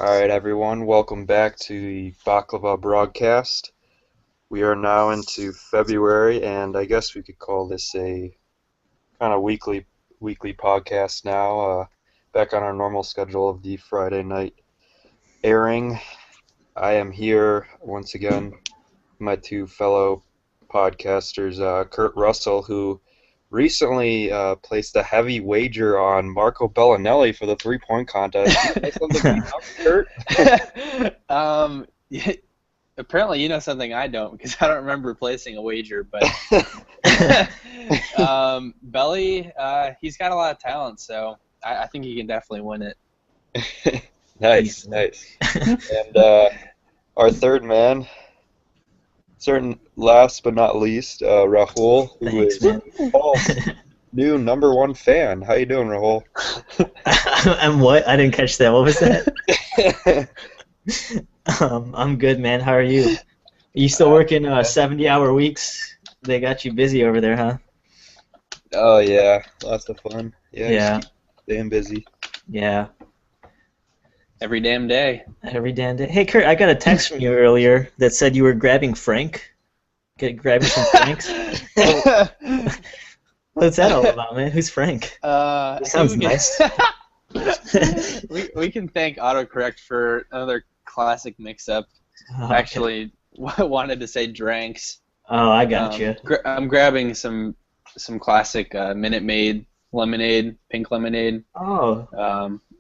Alright, everyone, welcome back to the Baklava broadcast. We are now into February, and I guess we could call this a kind of weekly podcast now, back on our normal schedule of the Friday night airing. I am here once again, with my two fellow podcasters, Kurt Russell, who recently placed a heavy wager on Marco Bellinelli for the three-point contest. You know something about Kurt? Yeah, apparently you know something I don't because I don't remember placing a wager. But Belly, he's got a lot of talent, so I think he can definitely win it. Nice. And our third man, last but not least, Rahul, who Thanks, is man. Paul's new #1 fan. How you doing, Rahul? I'm what? I didn't catch that. What was that? I'm good, man. How are you? Are you still working 70-hour weeks? They got you busy over there, huh? Oh yeah, lots of fun. Yeah. Just keep staying busy. Yeah. Every damn day. Every damn day. Hey, Kurt, I got a text from you earlier that said you were grabbing Frank. Grabbing some Franks. What's that all about, man? Who's Frank? That sounds nice. we can thank autocorrect for another classic mix-up. Oh, Actually, wanted to say dranks. Oh, I got you. I'm grabbing some classic Minute Maid lemonade, pink lemonade. Oh.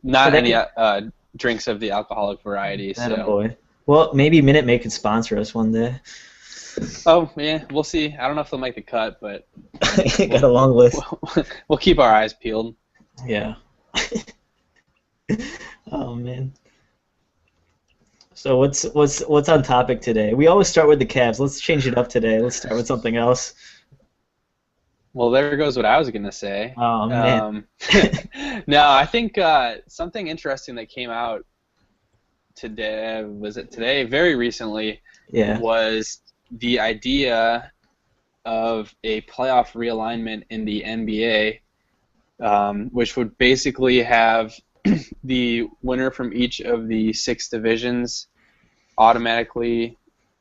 Not So any drinks of the alcoholic variety. Atta So. boy. Well, maybe Minute Maid could sponsor us one day. Oh yeah, we'll see. I don't know if they'll make the cut, but Got a long list. we'll keep our eyes peeled. Yeah. Oh man. So what's on topic today? We always start with the Cavs. Let's change it up today. Let's start with something else. Well, there goes what I was gonna say. Oh man. No, I think something interesting that came out today, was it today? Very recently, Yeah. was the idea of a playoff realignment in the NBA, which would basically have the winner from each of the 6 divisions automatically.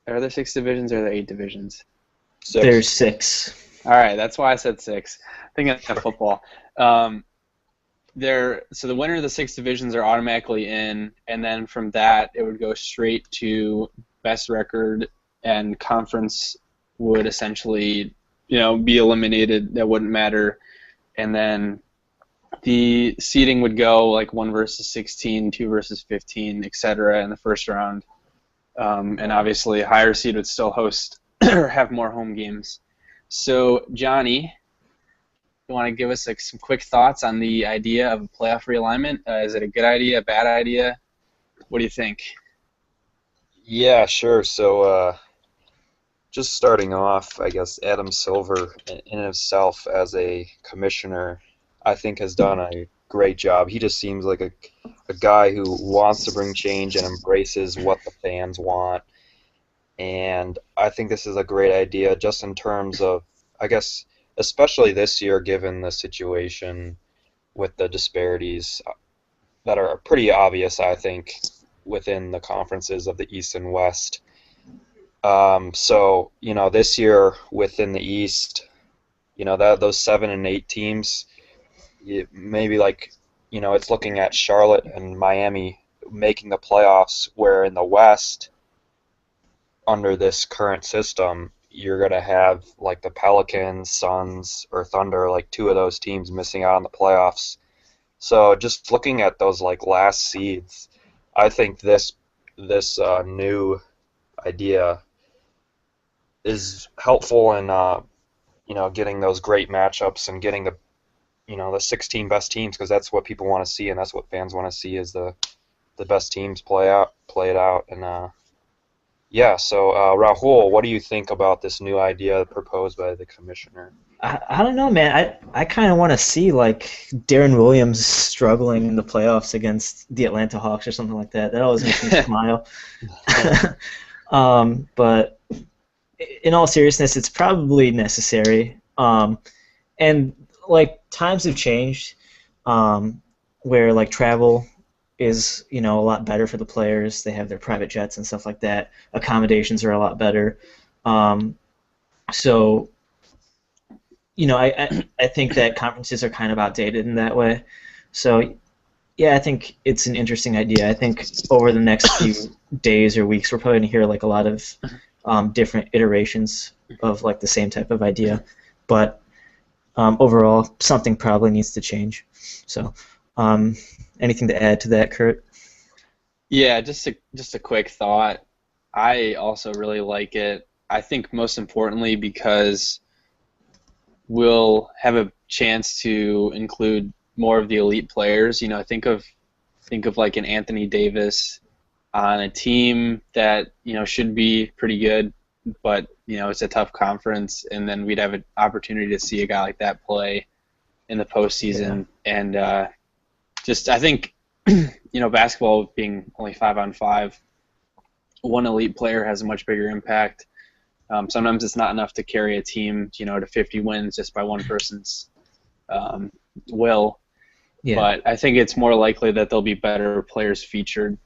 Are there 6 divisions or are there 8 divisions? There's 6. All right, that's why I said 6. Thinking of football. So the winner of the 6 divisions are automatically in, and then from that it would go straight to best record, and conference would essentially, be eliminated. That wouldn't matter, and then the seeding would go like 1 versus 16, 2 versus 15, etc. in the first round, and obviously a higher seed would still host or have more home games. So, Johnny, you want to give us some quick thoughts on the idea of a playoff realignment? Is it a good idea, a bad idea? What do you think? Yeah, sure. So, just starting off, I guess Adam Silver in himself as a commissioner, I think has done a great job. He just seems like a guy who wants to bring change and embraces what the fans want. And I think this is a great idea just in terms of, I guess, especially this year given the situation with the disparities that are pretty obvious, I think, within the conferences of the East and West. So, this year within the East, those 7 and 8 teams, maybe it's looking at Charlotte and Miami making the playoffs, where in the West, under this current system, you're going to have like the Pelicans, Suns, or Thunder, like 2 of those teams missing out on the playoffs. So just looking at those last seeds, I think this new idea is helpful in getting those great matchups and getting the 16 best teams, because that's what people want to see and that's what fans want to see, is the best teams play it out. And yeah, so Rahul, what do you think about this new idea proposed by the commissioner? I don't know, man. I kind of want to see Darren Williams struggling in the playoffs against the Atlanta Hawks or something like that. That always makes me smile. But in all seriousness, it's probably necessary. And times have changed, where travel is, a lot better for the players. They have their private jets and stuff like that. Accommodations are a lot better. So, I think that conferences are kind of outdated in that way. So, yeah, I think it's an interesting idea. I think over the next few days or weeks, we're probably going to hear like a lot of different iterations of like the same type of idea. But overall, something probably needs to change. So, anything to add to that, Kurt? Yeah, just a quick thought. I also really like it. I think most importantly because we'll have a chance to include more of the elite players. Think of like an Anthony Davis on a team that should be pretty good, but it's a tough conference, and then we'd have an opportunity to see a guy like that play in the postseason. Yeah. And I think basketball being only 5-on-5, one elite player has a much bigger impact. Sometimes it's not enough to carry a team to 50 wins just by one person's will. Yeah. But I think it's more likely that there'll be better players featured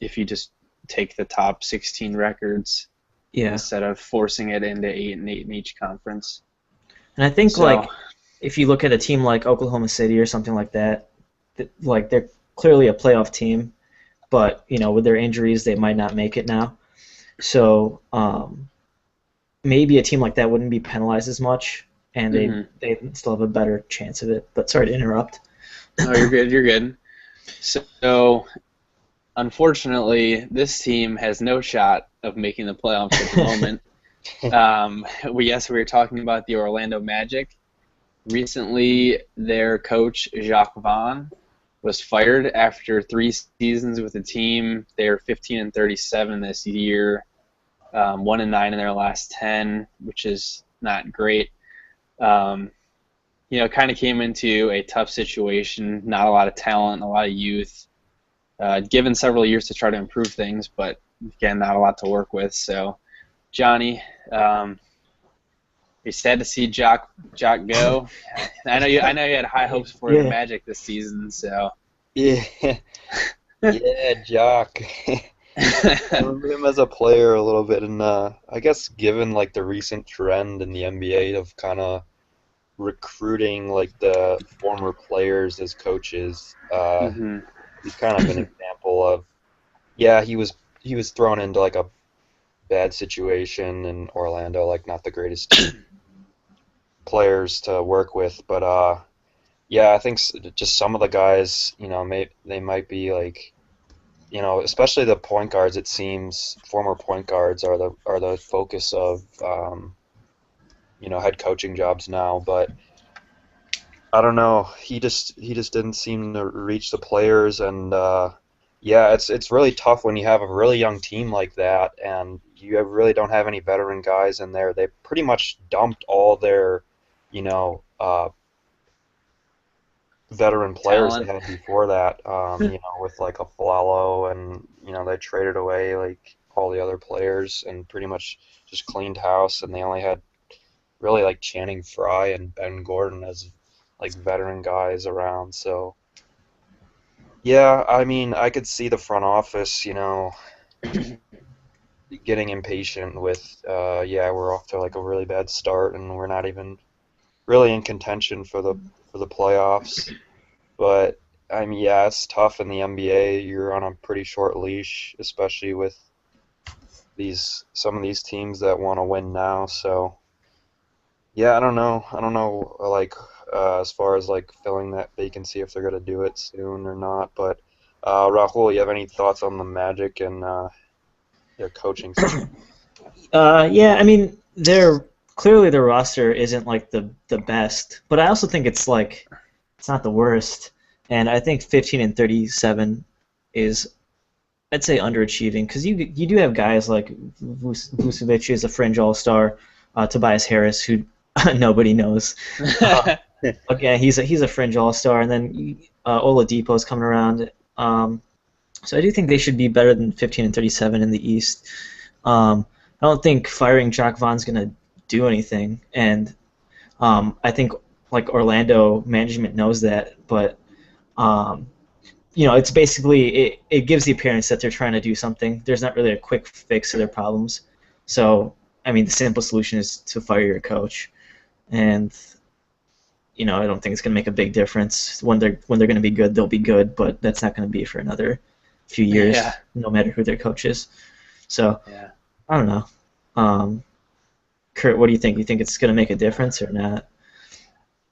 if you just take the top 16 records instead of forcing it into 8 and 8 in each conference. And I think if you look at a team like Oklahoma City or something like that, they're clearly a playoff team, but with their injuries they might not make it now. So maybe a team like that wouldn't be penalized as much, and they still have a better chance of it. But sorry to interrupt. No, you're good. You're good. So, unfortunately, this team has no shot of making the playoffs at the moment. We were talking about the Orlando Magic. Recently, their coach, Jacque Vaughn, was fired after 3 seasons with the team. They're 15-37 this year, 1-9 in their last 10, which is not great. Kind of came into a tough situation, not a lot of talent, a lot of youth, given several years to try to improve things, but again, not a lot to work with. So, Johnny, you're sad to see Jacque go. I know you had high hopes for the Magic this season, so. Yeah, Jacque. I remember him as a player a little bit, and I guess given like the recent trend in the NBA of kind of recruiting like the former players as coaches, he's kind of an example of, he was thrown into like a bad situation in Orlando, like not the greatest players to work with, but I think just some of the guys, they might be like, especially the point guards. It seems former point guards are the focus of head coaching jobs now, but I don't know. He just didn't seem to reach the players, and it's really tough when you have a really young team like that, and you really don't have any veteran guys in there. They pretty much dumped all their, veteran players they had before that, with like a Flalo, and they traded away like all the other players and pretty much just cleaned house, and they only had really like Channing Frye and Ben Gordon as like veteran guys around. So I could see the front office, getting impatient with we're off to like a really bad start and we're not even really in contention for the playoffs. But it's tough in the NBA. You're on a pretty short leash, especially with some of these teams that want to win now. So I don't know like as far as like filling that vacancy, if they're going to do it soon or not. But Rahul, you have any thoughts on the Magic and their coaching system? Clearly the roster isn't like the best, but I also think it's not the worst. And I think 15-37 is, I'd say, underachieving, because you do have guys like Vucevic is a fringe all-star, Tobias Harris, who nobody knows. Again, he's a fringe all-star, and then Oladipo's coming around. So I do think they should be better than 15-37 in the East. I don't think firing Jacque Vaughn's going to do anything, and I think like Orlando management knows that, but it's basically it gives the appearance that they're trying to do something. There's not really a quick fix to their problems. So, I mean, the simple solution is to fire your coach, and I don't think it's going to make a big difference. When they're going to be good, they'll be good, but that's not going to be for another few years, no matter who their coach is. So, I don't know. Kurt, what do you think? You think it's going to make a difference or not?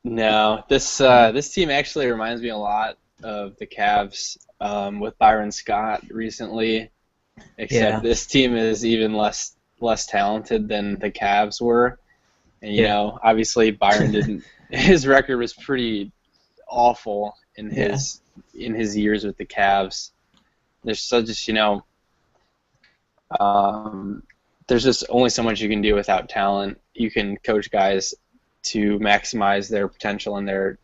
No, this team actually reminds me a lot of the Cavs with Byron Scott recently, except this team is even less talented than the Cavs were. And obviously Byron didn't. His record was pretty awful in his years with the Cavs. There's there's just only so much you can do without talent. You can coach guys to maximize their potential and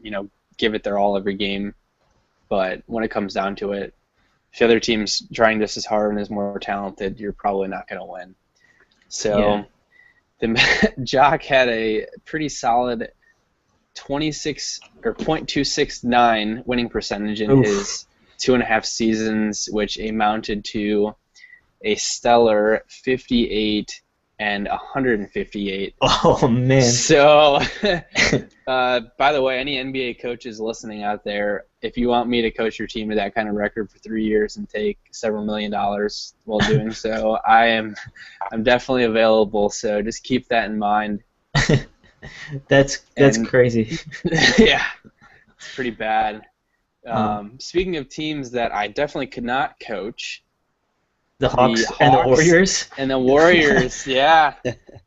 give it their all every game. But when it comes down to it, if the other team's trying just as hard and is more talented, you're probably not going to win. So Jacque had a pretty solid 26 or .269 winning percentage in his 2.5 seasons, which amounted to a stellar 58 and 158. Oh man! So, by the way, any NBA coaches listening out there, if you want me to coach your team to that kind of record for 3 years and take several $1 million while doing so, I'm definitely available. So just keep that in mind. That's crazy. Yeah, it's pretty bad. Speaking of teams that I definitely could not coach. The Hawks and the Warriors. And the Warriors, yeah.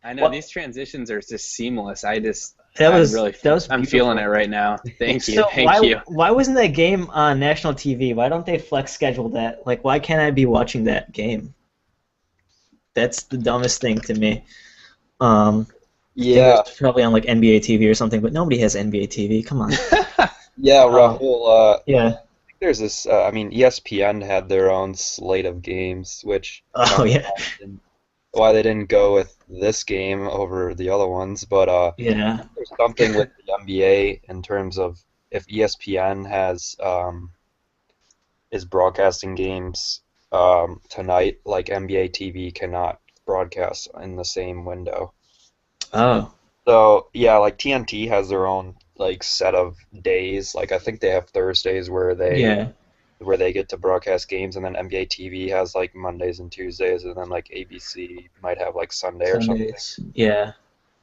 I know these transitions are just seamless. I'm feeling it right now. Thank you. Thank you. Why wasn't that game on national TV? Why don't they flex schedule that? Like, why can't I be watching that game? That's the dumbest thing to me. It's probably on like NBA TV or something, but nobody has NBA TV. Come on. Rahul. There's this. ESPN had their own slate of games, which why they didn't go with this game over the other ones, but there's something with the NBA in terms of if ESPN is broadcasting games tonight, like NBA TV cannot broadcast in the same window. Oh. So like TNT has their own like set of days. Like I think they have Thursdays where they get to broadcast games, and then NBA TV has like Mondays and Tuesdays, and then like ABC might have like Sundays or something. Yeah.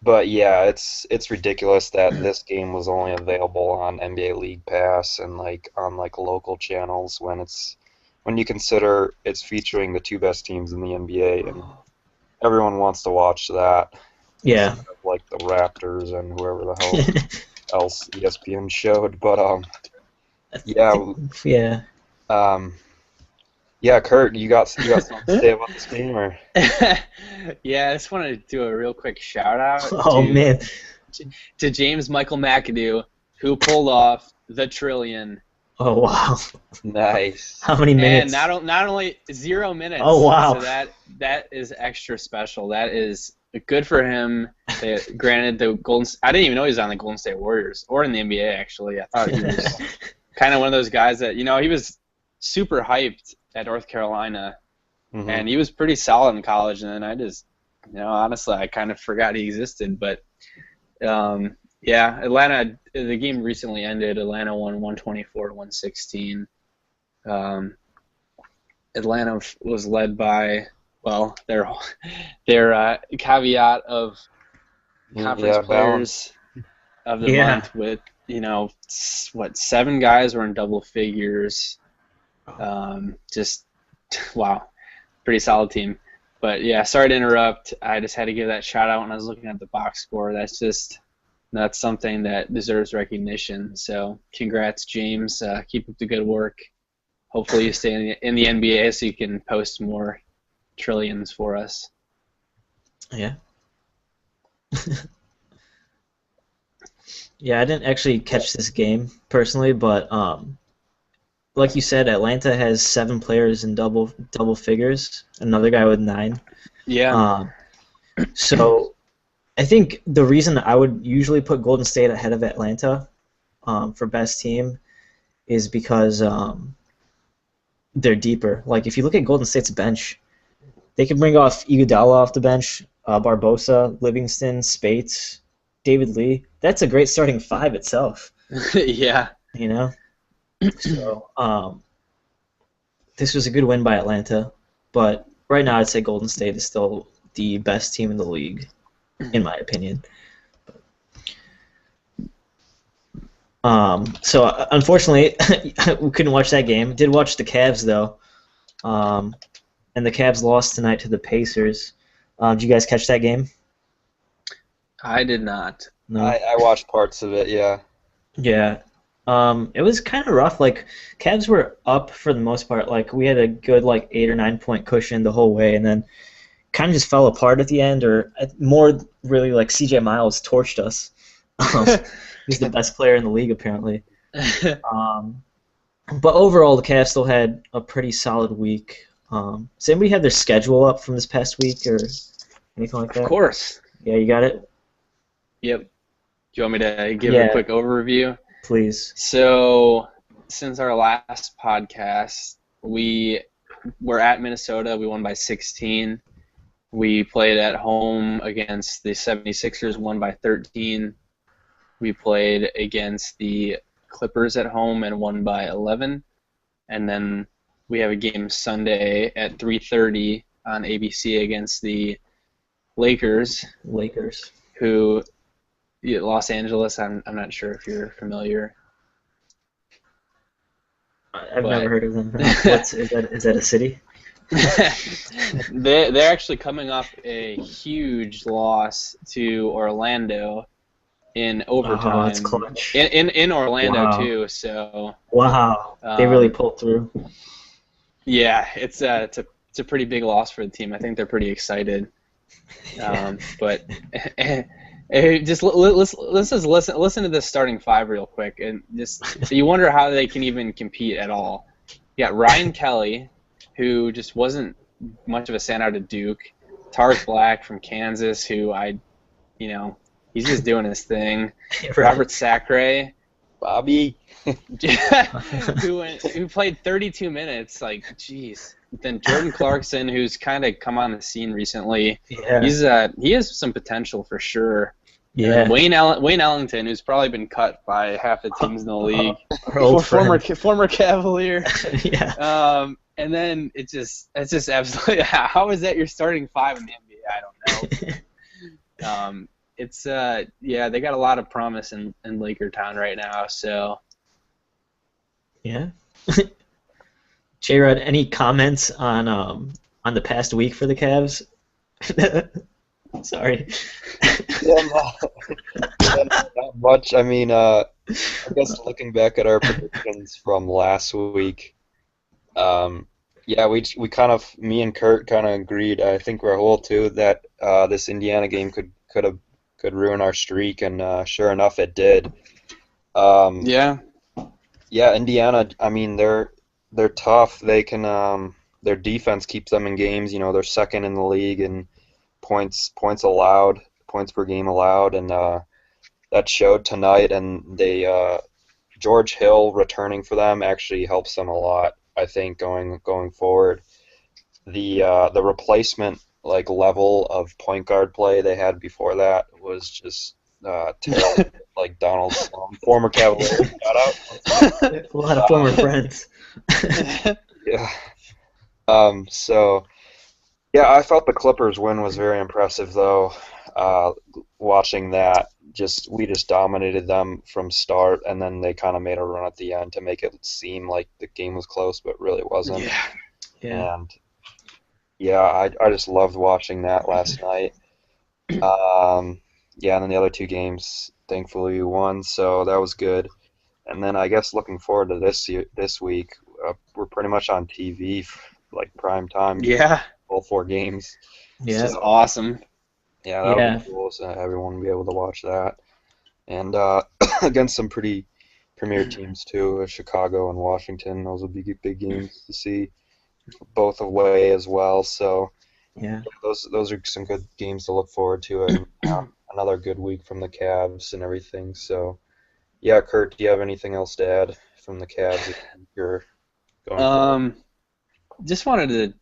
But it's ridiculous that this game was only available on NBA League Pass and like on like local channels when you consider it's featuring the two best teams in the NBA, and everyone wants to watch that. Yeah. Like the Raptors and whoever the hell else ESPN showed, but Kurt, you got something to say about this game, or? Yeah, I just want to do a real quick shout out. To James Michael McAdoo, who pulled off the trillion. Oh wow! Nice. How many minutes? And not only 0 minutes. Oh wow! So that is extra special. That is good for him. Granted, I didn't even know he was on the Golden State Warriors or in the NBA. Actually, I thought he was kind of one of those guys that he was super hyped at North Carolina, and he was pretty solid in college. And then I just, honestly, I kind of forgot he existed. But Atlanta. The game recently ended. Atlanta won 124-116. Atlanta was led by. Well, their caveat of conference players of the month with 7 guys were in double figures. Just wow, pretty solid team. But sorry to interrupt. I just had to give that shout out when I was looking at the box score. That's something that deserves recognition. So congrats, James. Keep up the good work. Hopefully you stay in the NBA so you can post more trillions for us. Yeah. Yeah, I didn't actually catch this game personally, but like you said, Atlanta has 7 players in double figures. Another guy with 9. Yeah. So I think the reason I would usually put Golden State ahead of Atlanta for best team is because they're deeper. Like if you look at Golden State's bench, they can bring off Iguodala off the bench, Barbosa, Livingston, Spates, David Lee. That's a great starting five itself. Yeah. You know. So this was a good win by Atlanta, but right now I'd say Golden State is still the best team in the league, in my opinion. So unfortunately, we couldn't watch that game. Did watch the Cavs though, and the Cavs lost tonight to the Pacers. Did you guys catch that game? I did not. No. I watched parts of it. Yeah. Yeah. It was kind of rough. Like Cavs were up for the most part. Like we had a good 8 or 9 point cushion the whole way, and then kind of just fell apart at the end. Or more really, like CJ Miles torched us. He's the best player in the league apparently. But overall, the Cavs still had a pretty solid week. Does anybody have their schedule up from this past week or anything like that? Of course. Yeah, you got it? Yep. Do you want me to give a quick overview? Please. So, since our last podcast, we were at Minnesota. We won by 16. We played at home against the 76ers, won by 13. We played against the Clippers at home and won by 11. And then we have a game Sunday at 3:30 on ABC against the Lakers. Who, Los Angeles, I'm not sure if you're familiar. I've never heard of them. Is that a city? They're actually coming off a huge loss to Orlando in overtime. Oh, that's clutch. In Orlando Wow. too. So wow, they really pulled through. Yeah, it's a pretty big loss for the team. I think they're pretty excited. But just listen to this starting five real quick, and just you wonder how they can even compete at all. You got Ryan Kelly, who just wasn't much of a standout at Duke. Tarek Black from Kansas, who he's just doing his thing. Right. Robert Sacre, Bobby. who played 32 minutes. Like, jeez. Then Jordan Clarkson, who's kind of come on the scene recently. Yeah. He has some potential for sure. Yeah. And Wayne Ellington, who's probably been cut by half the teams in the league. Our old former friend. Cavalier. Yeah. And then it's just absolutely, how is that your starting five in the NBA? I don't know. They got a lot of promise in Laker Town right now. So Yeah. J-Rod, any comments on the past week for the Cavs? Sorry. Not much. I mean, I guess looking back at our predictions from last week, we kind of, me and Kurt kind of agreed. I think Rahul too that this Indiana game could ruin our streak, and sure enough, it did. Yeah, Indiana. I mean, they're tough. They can their defense keeps them in games. They're second in the league in points per game allowed, and that showed tonight. And George Hill returning for them actually helps them a lot. I think going forward, the replacement level of point guard play they had before that was just terrible. Like Donald Sloan, former Cavalier, shout out. A lot of former friends. Yeah. I felt the Clippers win was very impressive, though. Watching that, we just dominated them from start, and then they kind of made a run at the end to make it seem like the game was close, but really wasn't. Yeah. And I just loved watching that last night. And then the other two games, thankfully, we won, so that was good. And then I guess looking forward to this week, we're pretty much on TV, prime time. Yeah. All 4 games. Yeah. This is awesome. Yeah, that'll be cool. So everyone will be able to watch that. And against some pretty premier teams too, Chicago and Washington. Those will be big games to see, both away as well. So those are some good games to look forward to, and another good week from the Cavs and everything. So yeah, Kurt, do you have anything else to add from the Cavs? You're going. just wanted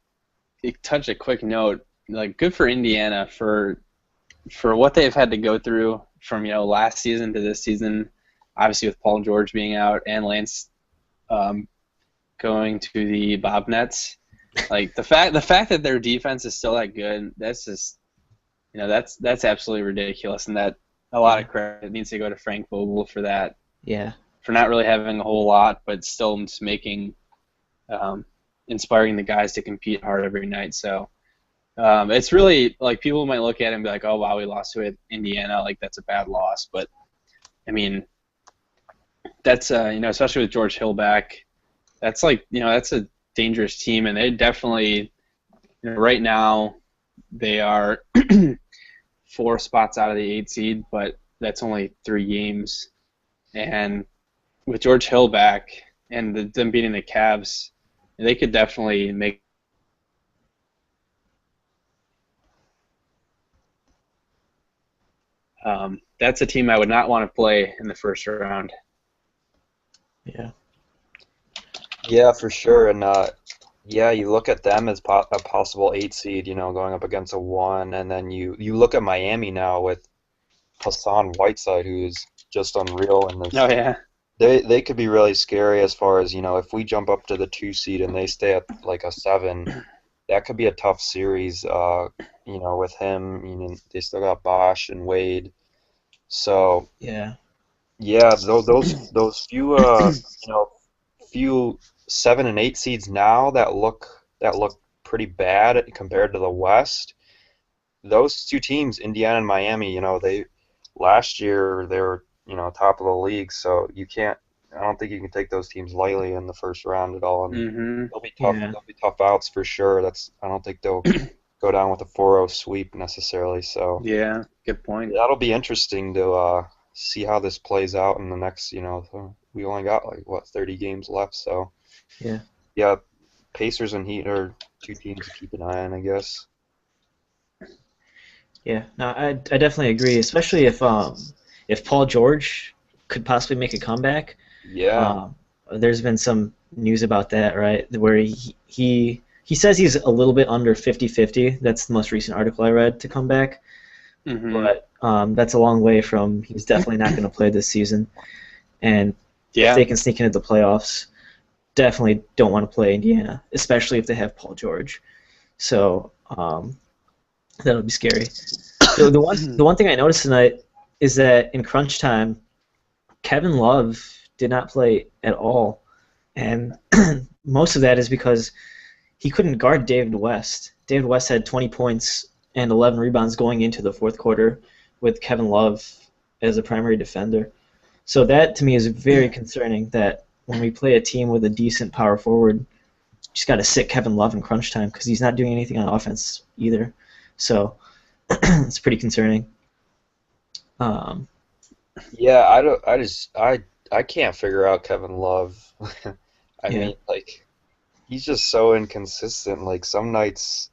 to touch a quick note. Like, good for Indiana for what they've had to go through from last season to this season. Obviously, with Paul George being out and Lance going to the Bobnets. Like the fact that their defense is still that good, that's just that's absolutely ridiculous, and that a lot of credit needs to go to Frank Vogel for that. Yeah. For not really having a whole lot, but still just inspiring the guys to compete hard every night. So it's really like people might look at it and be like, oh wow, we lost to Indiana, like that's a bad loss, but I mean that's especially with George Hill back, that's like that's a dangerous team, and they definitely right now they are 4 spots out of the 8 seed, but that's only 3 games, and with George Hill back and them beating the Cavs, they could definitely make. That's a team I would not want to play in the first round. Yeah. Yeah, for sure. And yeah, you look at them as a possible 8 seed, going up against a 1, and then you look at Miami now with Hassan Whiteside, who is just unreal in this. Oh yeah. They could be really scary as far as, if we jump up to the 2 seed and they stay at like a 7, that could be a tough series, with him. They still got Bosch and Wade. So, Yeah. yeah, those few 7 and 8 seeds now that look pretty bad compared to the West. Those 2 teams, Indiana and Miami, they last year they were top of the league, so I don't think you can take those teams lightly in the first round at all, and Mm-hmm. they'll be tough. Yeah. They'll be tough outs for sure. I don't think they'll go down with a 4-0 sweep necessarily. So Yeah, good point. that'll be interesting to see how this plays out in the next. We only got 30 games left, so Yeah. yeah, Pacers and Heat are 2 teams to keep an eye on, I guess. Yeah. No, I definitely agree, especially if Paul George could possibly make a comeback. Yeah, There's been some news about that, right? Where he says he's a little bit under 50-50. That's the most recent article I read to come back. Mm-hmm. But that's a long way from he's definitely not going to play this season. And if they can sneak into the playoffs, definitely don't want to play Indiana, especially if they have Paul George. So that'll be scary. So the one thing I noticed tonight is that in crunch time, Kevin Love did not play at all, and most of that is because he couldn't guard David West. David West had 20 points and 11 rebounds going into the fourth quarter with Kevin Love as a primary defender. So that, to me, is very concerning that when we play a team with a decent power forward, you just got to sit Kevin Love in crunch time because he's not doing anything on offense either. So it's pretty concerning. yeah. I can't figure out Kevin Love. I mean, he's just so inconsistent. Like some nights,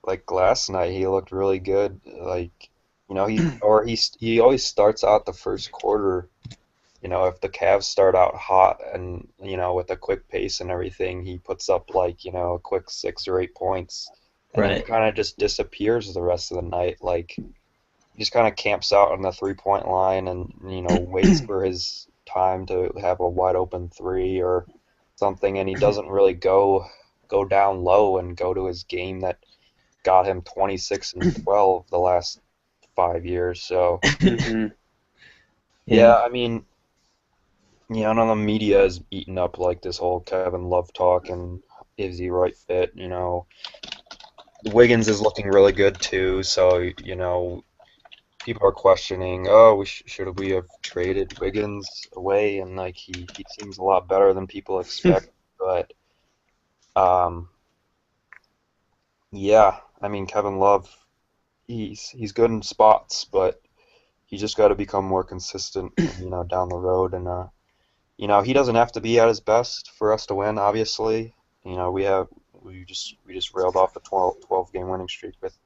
like last night, he looked really good. Like, he always starts out the first quarter. If the Cavs start out hot and with a quick pace and everything, he puts up a quick 6 or 8 points, and then he kind of just disappears the rest of the night. Like he just kind of camps out on the 3-point line and waits for his time to have a wide open 3 or something, and he doesn't really go down low and go to his game that got him 26 and 12 the last 5 years. So yeah, I mean, none of the media is eating up like this whole Kevin Love talk and is he right fit? Wiggins is looking really good too, so people are questioning, oh, should we have traded Wiggins away? And he seems a lot better than people expect. But yeah, I mean Kevin Love, he's good in spots, but he just got to become more consistent, down the road. And he doesn't have to be at his best for us to win. Obviously, we just railed off a 12 game winning streak with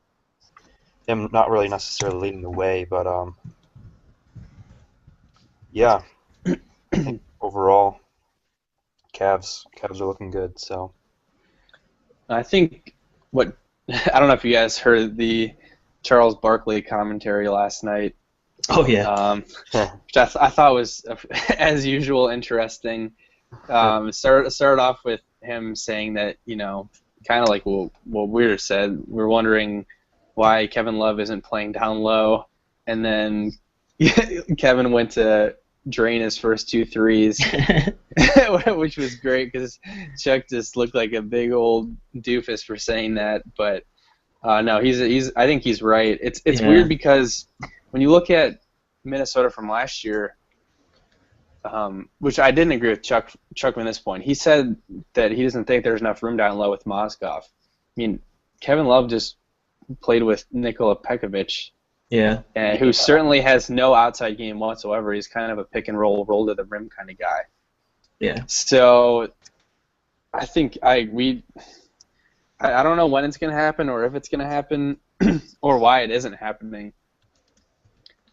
him not really necessarily leading the way, but yeah, I think overall Cavs are looking good. So I think what I don't know if you guys heard the Charles Barkley commentary last night. Oh yeah. Which I thought was, as usual, interesting. Started off with him saying that, kind of like what Weir said, we're wondering why Kevin Love isn't playing down low, and then Kevin went to drain his first 2 threes, which was great because Chuck just looked like a big old doofus for saying that. But no, I think he's right. It's weird because when you look at Minnesota from last year, which I didn't agree with Chuck on this point. He said that he doesn't think there's enough room down low with Mozgov. I mean, Kevin Love just played with Nikola Pekovic, and who certainly has no outside game whatsoever. He's kind of a pick and roll to the rim kind of guy. Yeah. So I think I don't know when it's going to happen or if it's going to happen or why it isn't happening.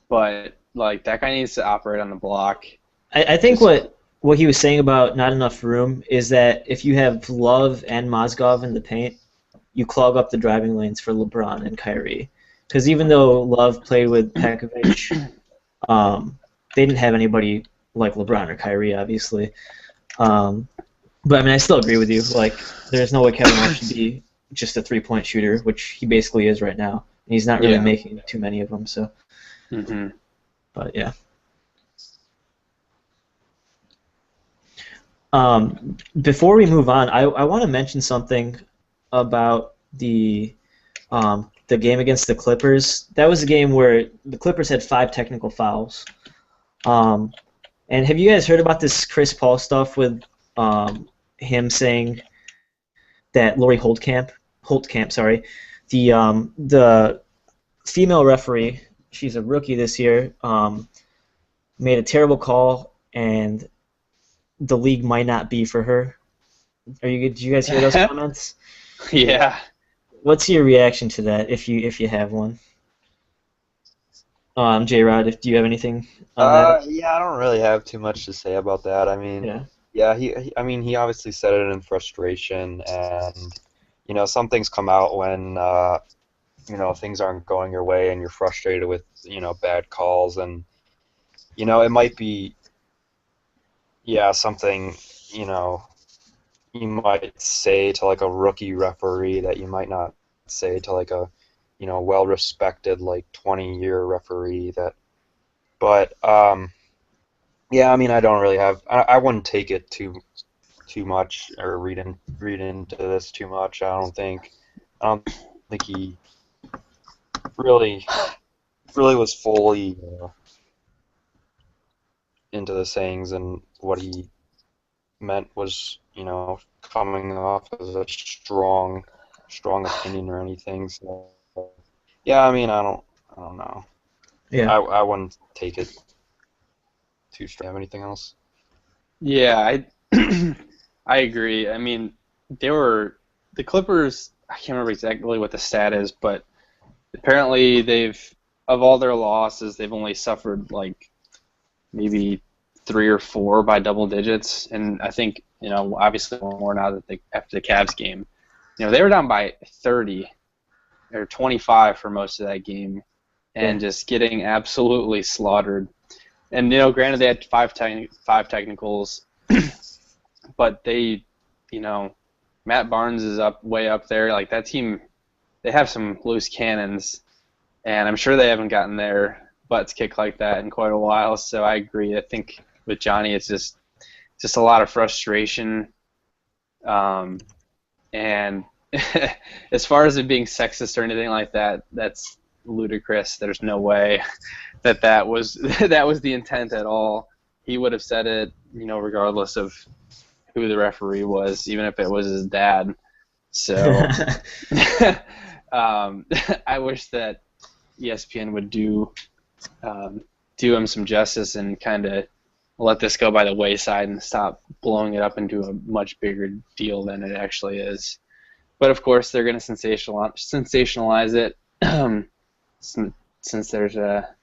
But like that guy needs to operate on the block. I think what he was saying about not enough room is that if you have Love and Mozgov in the paint, you clog up the driving lanes for LeBron and Kyrie. Because even though Love played with Pekovic, they didn't have anybody like LeBron or Kyrie, obviously. But I mean, I still agree with you. Like, there's no way Kevin Love should be just a 3-point shooter, which he basically is right now. And he's not really making too many of them. So, but yeah. Before we move on, I want to mention something about the game against the Clippers. That was a game where the Clippers had 5 technical fouls. And have you guys heard about this Chris Paul stuff with him saying that Lori Holtkamp, the female referee, she's a rookie this year, made a terrible call and the league might not be for her. Did you guys hear those comments? Yeah. What's your reaction to that, if you have one? J-Rod, do you have anything on that? Yeah, I don't really have too much to say about that. I mean, he obviously said it in frustration, and some things come out when things aren't going your way and you're frustrated with bad calls, and it might be something you might say to like a rookie referee that you might not say to like a well-respected like 20-year referee. But I mean, I don't really have. I wouldn't take it too much or read into this too much. I don't think he really was fully into the sayings, and what he meant was coming off as a strong opinion or anything. So yeah, I mean, I don't know. Yeah. I wouldn't take it too strong. Have anything else? Yeah, I agree. I mean, the Clippers, I can't remember exactly what the stat is, but apparently of all their losses, they've only suffered like maybe 3 or 4 by double digits, and I think obviously more now that after the Cavs game, they were down by 30 or 25 for most of that game, and just getting absolutely slaughtered. And granted they had 5 technicals, but they, Matt Barnes is way up there. Like that team, they have some loose cannons, and I'm sure they haven't gotten their butts kicked like that in quite a while. So I agree. I think with Johnny, it's just a lot of frustration. And as far as it being sexist or anything like that, that's ludicrous. There's no way that was the intent at all. He would have said it, regardless of who the referee was, even if it was his dad. So I wish that ESPN would do him some justice and kind of let this go by the wayside and stop blowing it up into a much bigger deal than it actually is. But of course, they're going to sensationalize it since there's a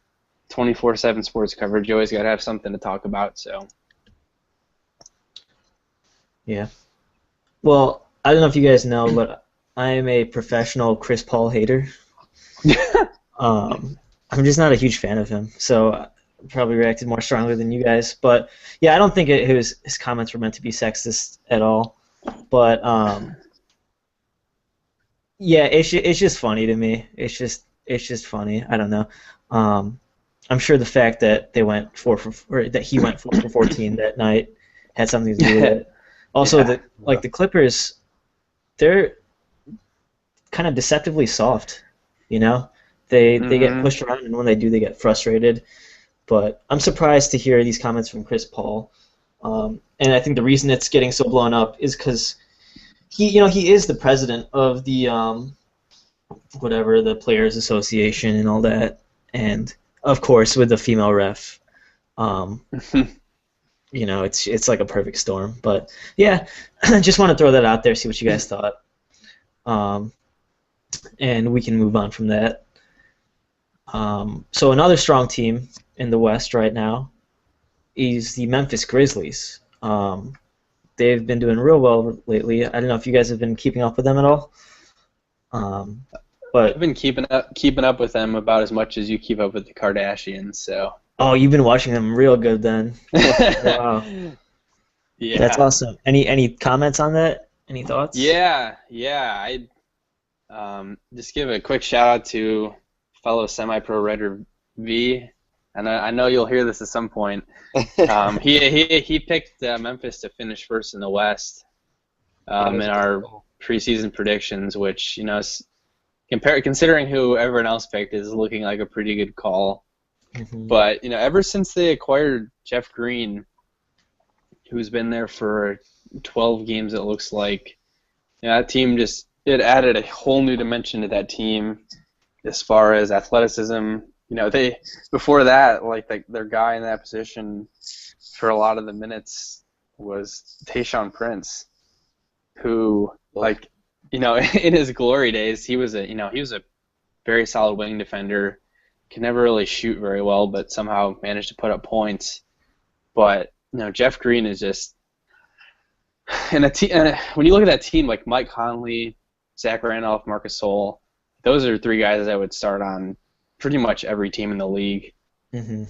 24/7 sports coverage. You always got to have something to talk about. So. Yeah. Well, I don't know if you guys know, but I am a professional Chris Paul hater. I'm just not a huge fan of him, so I probably reacted more strongly than you guys. But yeah, I don't think his comments were meant to be sexist at all. But yeah, it's just funny to me. It's just funny. I don't know. I'm sure the fact that they went or that he went 4 for 14 that night had something to do with it. Also, Yeah. the Clippers, they're kind of deceptively soft. You know, they get pushed around, and when they do, they get frustrated. But I'm surprised to hear these comments from Chris Paul, and I think the reason it's getting so blown up is because he is the president of the whatever the Players Association and all that, and of course with the female ref, it's like a perfect storm. But yeah, just want to throw that out there, see what you guys thought, and we can move on from that. So another strong team in the West right now is the Memphis Grizzlies. They've been doing real well lately. I don't know if you guys have been keeping up with them at all. But I've been keeping up with them about as much as you keep up with the Kardashians. So. Oh, you've been watching them real good then. Wow. Yeah. That's awesome. Any comments on that? Any thoughts? Yeah. I just give a quick shout out to fellow Semih Pro writer V, and I know you'll hear this at some point. He picked Memphis to finish first in the West in our preseason predictions, which considering who everyone else picked, is looking like a pretty good call. Mm-hmm. But ever since they acquired Jeff Green, who's been there for 12 games, it looks like, that team it added a whole new dimension to that team as far as athleticism. They before that, their guy in that position for a lot of the minutes was Tayshaun Prince, who in his glory days he was a very solid wing defender. Can never really shoot very well, but somehow managed to put up points. But Jeff Green is just and when you look at that team, like Mike Conley, Zach Randolph, Marcus Gasol, those are three guys that I would start on pretty much every team in the league. Mm-hmm.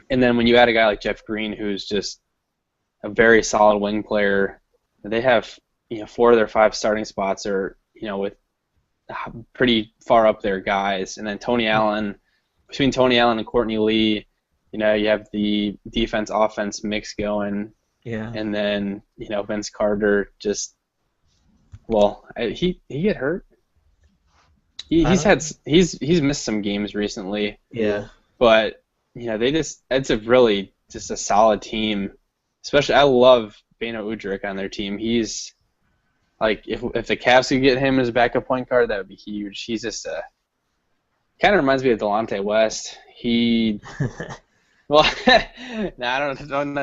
And then when you add a guy like Jeff Green, who's just a very solid wing player, they have 4 of their 5 starting spots are with pretty far up there guys. And then between Tony Allen and Courtney Lee, you have the defense-offense mix going. Yeah. And then, Vince Carter he get hurt. He's missed some games recently. Yeah. But, it's a solid team. Especially, I love Beno Udrih on their team. He's, if the Cavs could get him as a backup point guard, that would be huge. He's just kind of reminds me of Delonte West. Well,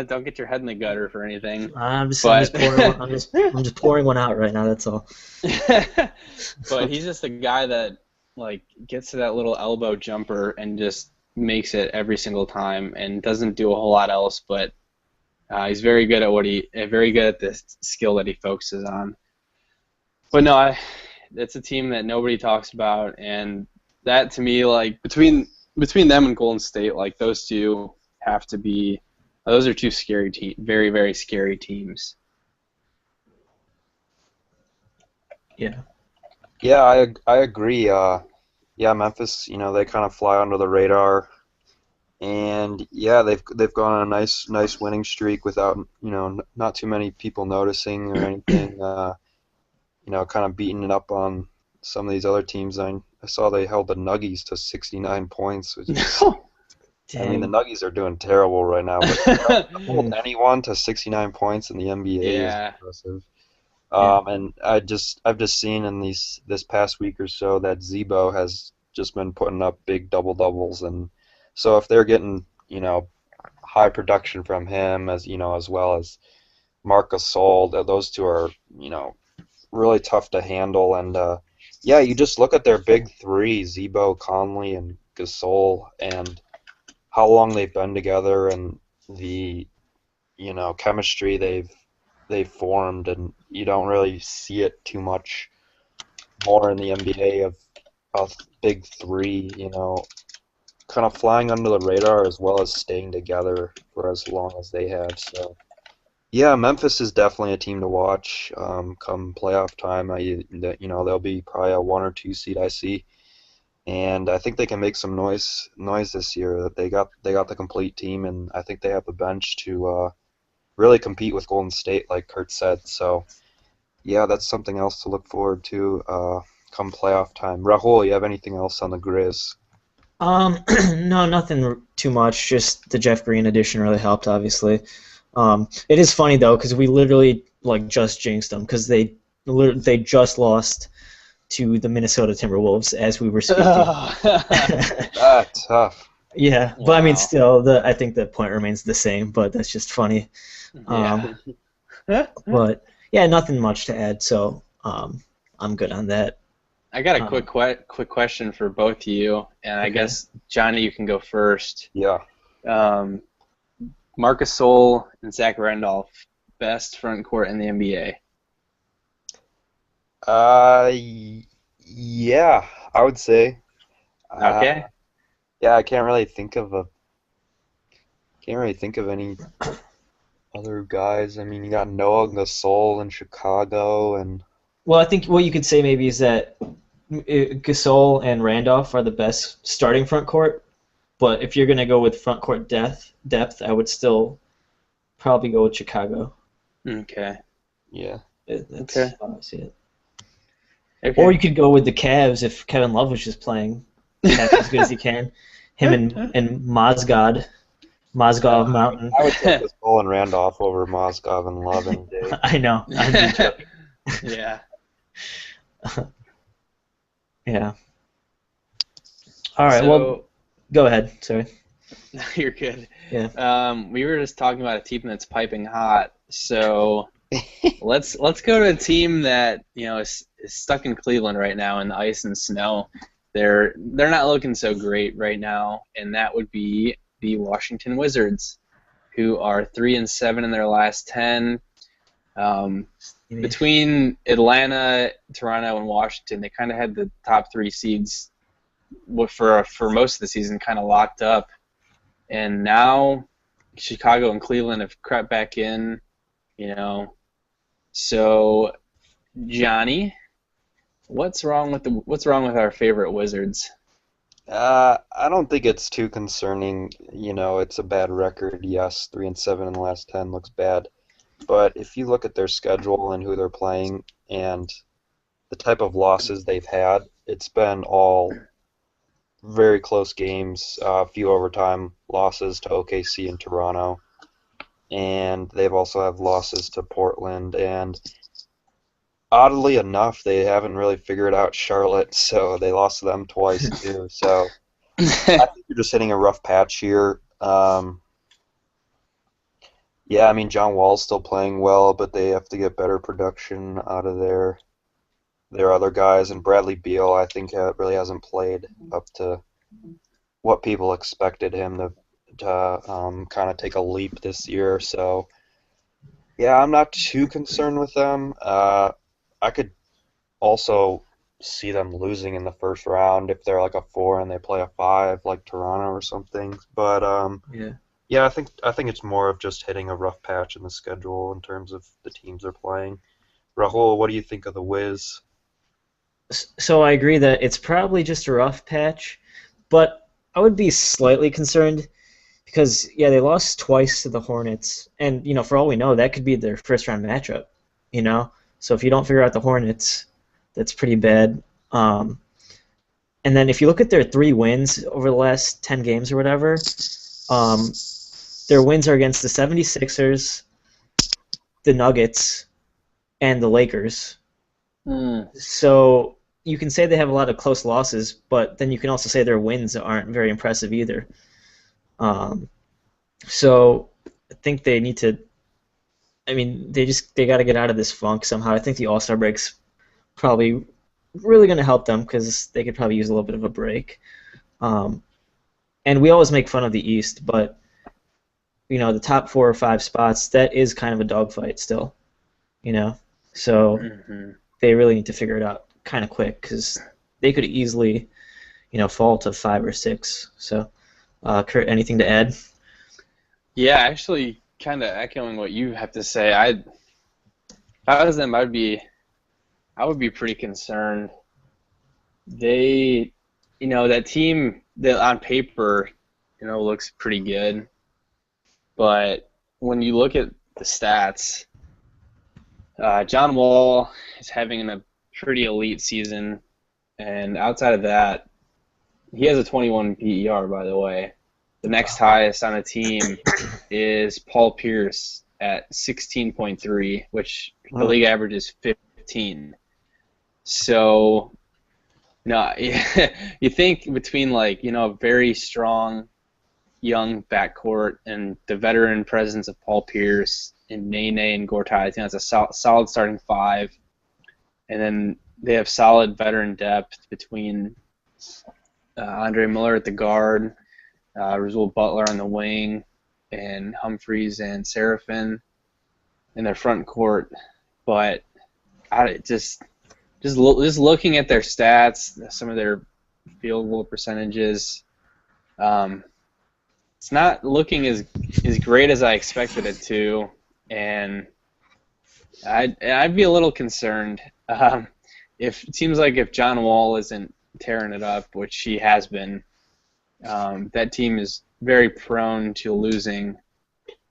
don't get your head in the gutter for anything. I'm just pouring one out right now. That's all. But he's just a guy that gets to that little elbow jumper and just makes it every single time and doesn't do a whole lot else. But he's very good at very good at the skill that he focuses on. But no, it's a team that nobody talks about, and that to me, between them and Golden State, those two have to be. Those are two scary very, very scary teams. Yeah. Yeah, I agree. Memphis, they kind of fly under the radar, and yeah, they've gone on a nice winning streak without not too many people noticing or anything. Kind of beating it up on some of these other teams. I saw they held the Nuggies to 69 points, which is, I mean, the Nuggies are doing terrible right now, but to hold anyone to 69 points in the NBA is impressive. And I've just seen in this past week or so that Zebo has just been putting up big double-doubles, and so if they're getting high production from him as well as Marc Gasol, those two are really tough to handle. And you just look at their big three, Zebo, Conley, and Gasol, and how long they've been together and the chemistry they've formed, and you don't really see it too much more in the NBA of a big three, kind of flying under the radar as well as staying together for as long as they have. So, yeah, Memphis is definitely a team to watch come playoff time. They'll be probably a 1 or 2 seed I see, and I think they can make some noise this year. That they got the complete team, and I think they have the bench to really compete with Golden State, like Kurt said. So, yeah, that's something else to look forward to come playoff time. Rahul, you have anything else on the Grizz? No, nothing too much. Just the Jeff Green edition really helped, obviously. It is funny though, because we literally just jinxed them because they just lost to the Minnesota Timberwolves as we were speaking. That's tough. Yeah, Wow. but I mean, still, I think the point remains the same. But that's just funny. Yeah. But yeah, nothing much to add. So I'm good on that. I got a quick question for both of you, and I guess Johnny, you can go first. Yeah. Marcus Sol and Zach Randolph, best front court in the NBA. Yeah, I would say. Okay. Yeah, I can't really think of any other guys. I mean, you got Noah Gasol in Chicago, and Well, I think what you could say maybe is that Gasol and Randolph are the best starting front court. But if you're gonna go with front court depth, I would still probably go with Chicago. Okay. yeah. That's Okay. how I see it. Okay. Or you could go with the Cavs if Kevin Love was just playing as good as he can. Him and Mozgov Mountain. I would take Gasol and Randolph over Mozgov and Love any day. I know. I'm just joking. Yeah. Yeah. All right. So, Well, go ahead. Sorry. you're good. Yeah. We were just talking about a team that's piping hot. So let's go to a team that is stuck in Cleveland right now in the ice and snow. They're not looking so great right now, and that would be the Washington Wizards, who are 3-7 in their last 10. Between Atlanta, Toronto, and Washington, they kind of had the top 3 seeds for most of the season kind of locked up, and now Chicago and Cleveland have crept back in. So Johnny, what's wrong with our favorite Wizards? I don't think it's too concerning. It's a bad record. Yes, 3-7 in the last 10 looks bad. But if you look at their schedule and who they're playing and the type of losses they've had, it's been all very close games, a few overtime losses to OKC and Toronto. And they've also had losses to Portland. And oddly enough, they haven't really figured out Charlotte, so they lost to them twice too. So I think you're just hitting a rough patch here. Yeah, I mean, John Wall's still playing well, but they have to get better production out of their other guys. And Bradley Beal, I think, really hasn't played up to what people expected him to kind of take a leap this year. So, yeah, I'm not too concerned with them. I could also see them losing in the first round if they're like a 4 and they play a 5 like Toronto or something. But Yeah. yeah, I think it's more of just hitting a rough patch in the schedule in terms of the teams they're playing. Rahul, what do you think of the Wiz? So I agree that it's probably just a rough patch, but I would be slightly concerned because they lost twice to the Hornets, and for all we know, that could be their first round matchup. So if you don't figure out the Hornets, that's pretty bad. And then if you look at their 3 wins over the last 10 games or whatever, their wins are against the 76ers, the Nuggets, and the Lakers. So you can say they have a lot of close losses, but then you can also say their wins aren't very impressive either. So I think they need to. I mean, they got to get out of this funk somehow. I think the All-Star break's probably really going to help them because they could probably use a little bit of a break. And we always make fun of the East, but the top 4 or 5 spots, that is kind of a dogfight still. So they really need to figure it out kind of quick because they could easily, fall to 5 or 6. So, Kurt, anything to add? Yeah, actually, kind of echoing what you have to say. If I was them, I would be pretty concerned. They, that team that on paper, looks pretty good, but when you look at the stats, John Wall is having a pretty elite season, and outside of that, he has a 21 PER, by the way. The next highest on the team is Paul Pierce at 16.3, which the league average is 15. So, no, you think between a very strong young backcourt and the veteran presence of Paul Pierce and Nene and Gortai, I think that's a solid starting 5. And then they have solid veteran depth between Andre Miller at the guard, Rasul Butler on the wing, and Humphreys and Seraphin in their front court. But just looking at their stats, some of their field goal percentages, it's not looking as great as I expected it to, and I'd be a little concerned. If it seems like if John Wall isn't tearing it up, which he has been, that team is very prone to losing,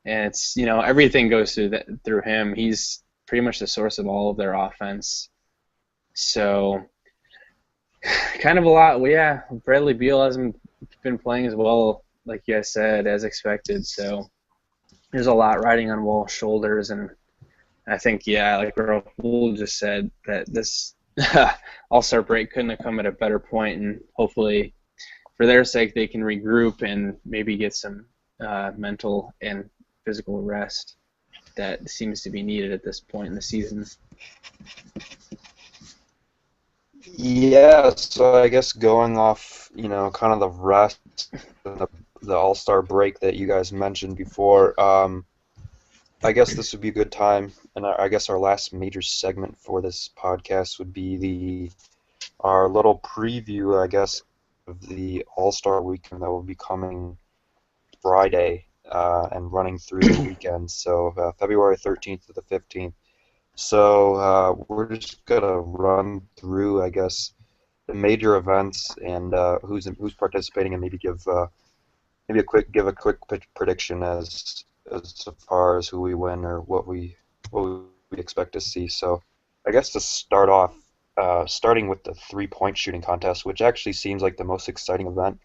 and it's everything goes through him. He's pretty much the source of all of their offense. So, kind of a lot. Well, yeah, Bradley Beal hasn't been playing as well, like you guys said, as expected. So, there's a lot riding on Wall's shoulders, and I think, like Raul just said, that this All-Star break couldn't have come at a better point, and hopefully, for their sake, they can regroup and maybe get some mental and physical rest that seems to be needed at this point in the season. Yeah, so I guess going off, kind of the rest of the All-Star break that you guys mentioned before, I guess this would be a good time, and I guess our last major segment for this podcast would be our little preview, I guess, of the All-Star weekend that will be coming Friday and running through the weekend, so February 13th to the 15th. So we're just gonna run through, I guess, the major events and who's participating, and maybe give a quick prediction as far as who we win or what we expect to see. So I guess to start off, starting with the 3-point shooting contest, which actually seems like the most exciting event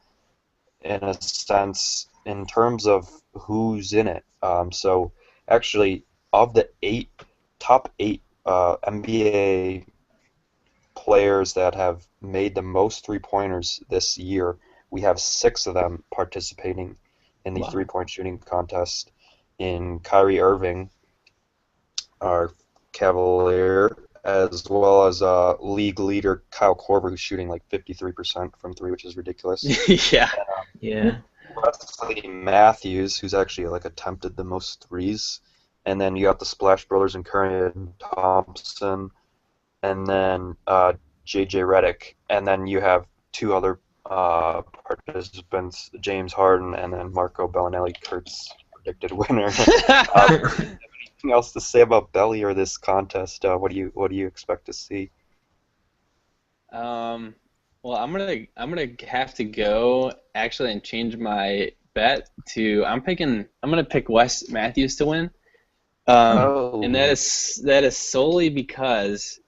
in a sense in terms of who's in it. So actually, of the top 8 NBA players that have made the most 3-pointers this year, we have 6 of them participating in the 3-point shooting contest. In Kyrie Irving, our Cavalier, as well as league leader Kyle Korver, who's shooting like 53% from 3, which is ridiculous. Yeah. Yeah. Wesley Matthews, who's actually attempted the most threes. And then you got the Splash Brothers and Curry and Thompson, and then J.J. Redick, and then you have 2 other participants, James Harden and then Marco Bellinelli, Kurt's predicted winner. Anything else to say about Belly or this contest? What do you expect to see? Well, I'm gonna have to go actually and change my bet to I'm gonna pick Wes Matthews to win. And that is solely because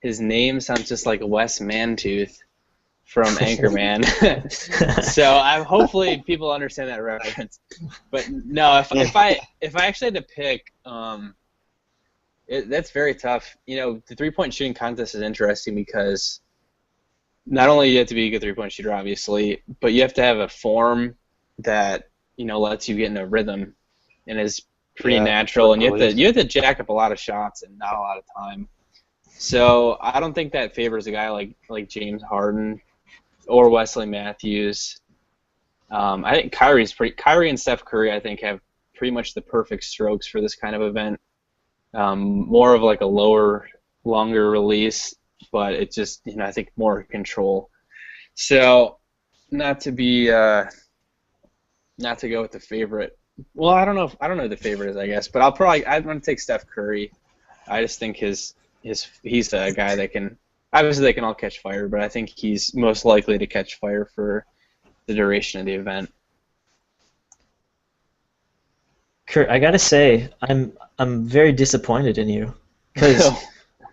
his name sounds just like Wes Mantooth from Anchorman. So hopefully people understand that reference. But no, if I actually had to pick, that's very tough. The 3-point shooting contest is interesting because not only do you have to be a good 3-point shooter, obviously, but you have to have a form that lets you get in a rhythm and is pretty natural, and you have to jack up a lot of shots and not a lot of time. So I don't think that favors a guy like James Harden or Wesley Matthews. I think Kyrie and Steph Curry, I think, have pretty much the perfect strokes for this kind of event. More of a longer release but it's just I think more control. So not to go with the favorite. Well, I don't know who the favorite is, I guess, but I'm gonna take Steph Curry. I just think he's a guy that can obviously they can all catch fire, but I think he's most likely to catch fire for the duration of the event. Kurt, I gotta say, I'm very disappointed in you because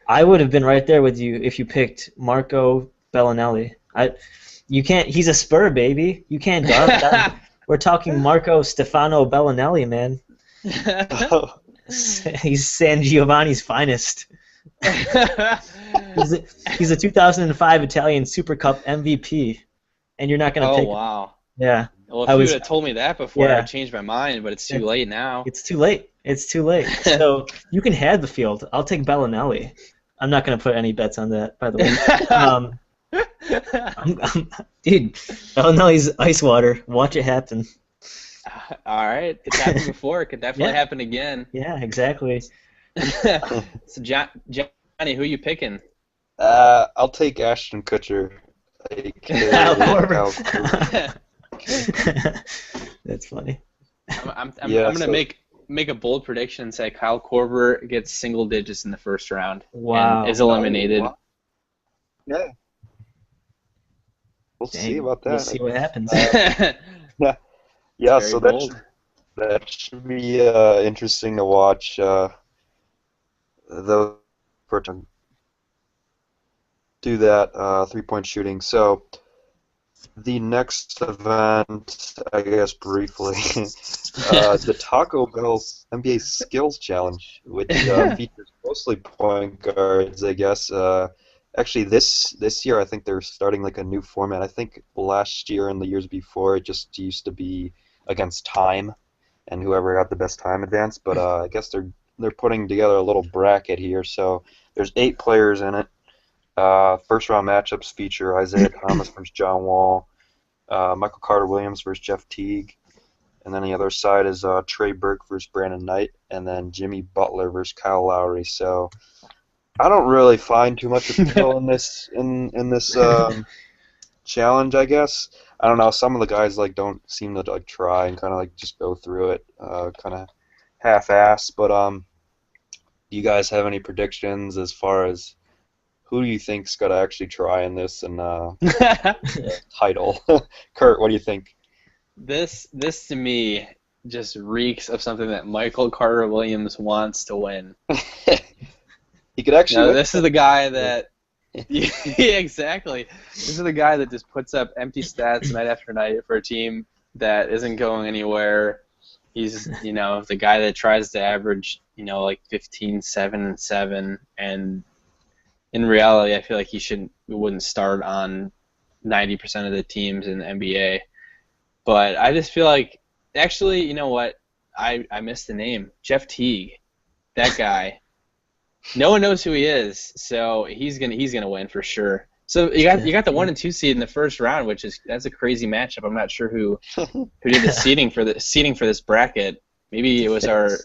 I would have been right there with you if you picked Marco Bellinelli. You can't. He's a Spur, baby. You can't guard that. We're talking Marco Stefano Bellinelli, man. He's San Giovanni's finest. He's a 2005 Italian Super Cup MVP, and you're not gonna pick him. Oh wow. Yeah. Well, if you would have told me that before, I'd change my mind, but it's too late now. It's too late. It's too late. So you can have the field. I'll take Bellinelli. I'm not going to put any bets on that, by the way. Dude, Bellinelli's ice water. Watch it happen. All right. It's happened before. It could definitely happen again. Yeah, exactly. So, Johnny, who are you picking? I'll take Ashton Kutcher. That's funny. I'm gonna make a bold prediction and say Kyle Korver gets single digits in the first round. Wow. And is eliminated. Yeah. We'll see about that. We'll see what happens. Yeah, so that should be interesting to watch. Those do that 3-point shooting. So the next event, I guess briefly, the Taco Bell NBA Skills Challenge, which features mostly point guards, I guess. Actually, this year I think they're starting like a new format. I think last year and the years before it just used to be against time, and whoever got the best time advanced. But I guess they're putting together a little bracket here. So there's 8 players in it. First round matchups feature Isaiah Thomas versus John Wall, Michael Carter-Williams versus Jeff Teague, and then the other side is Trey Burke versus Brandon Knight, and then Jimmy Butler versus Kyle Lowry. So I don't really find too much appeal in this challenge, I guess. I don't know. Some of the guys don't seem to try and kind of just go through it, kind of half-ass. But do you guys have any predictions as far as who do you think's got to actually try in this and title? Kurt, what do you think? This to me just reeks of something that Michael Carter-Williams wants to win. He could actually. No, this is the guy that. Yeah, exactly. This is the guy that just puts up empty stats night after night for a team that isn't going anywhere. He's, the guy that tries to average, 15, 7, and 7, and in reality, I feel like he wouldn't start on 90% of the teams in the NBA. But I just feel like, actually, you know what? I missed the name. Jeff Teague, that guy. No one knows who he is, so he's gonna win for sure. So you got the 1 and 2 seed in the first round, that's a crazy matchup. I'm not sure who did the seeding for this bracket. Maybe it was our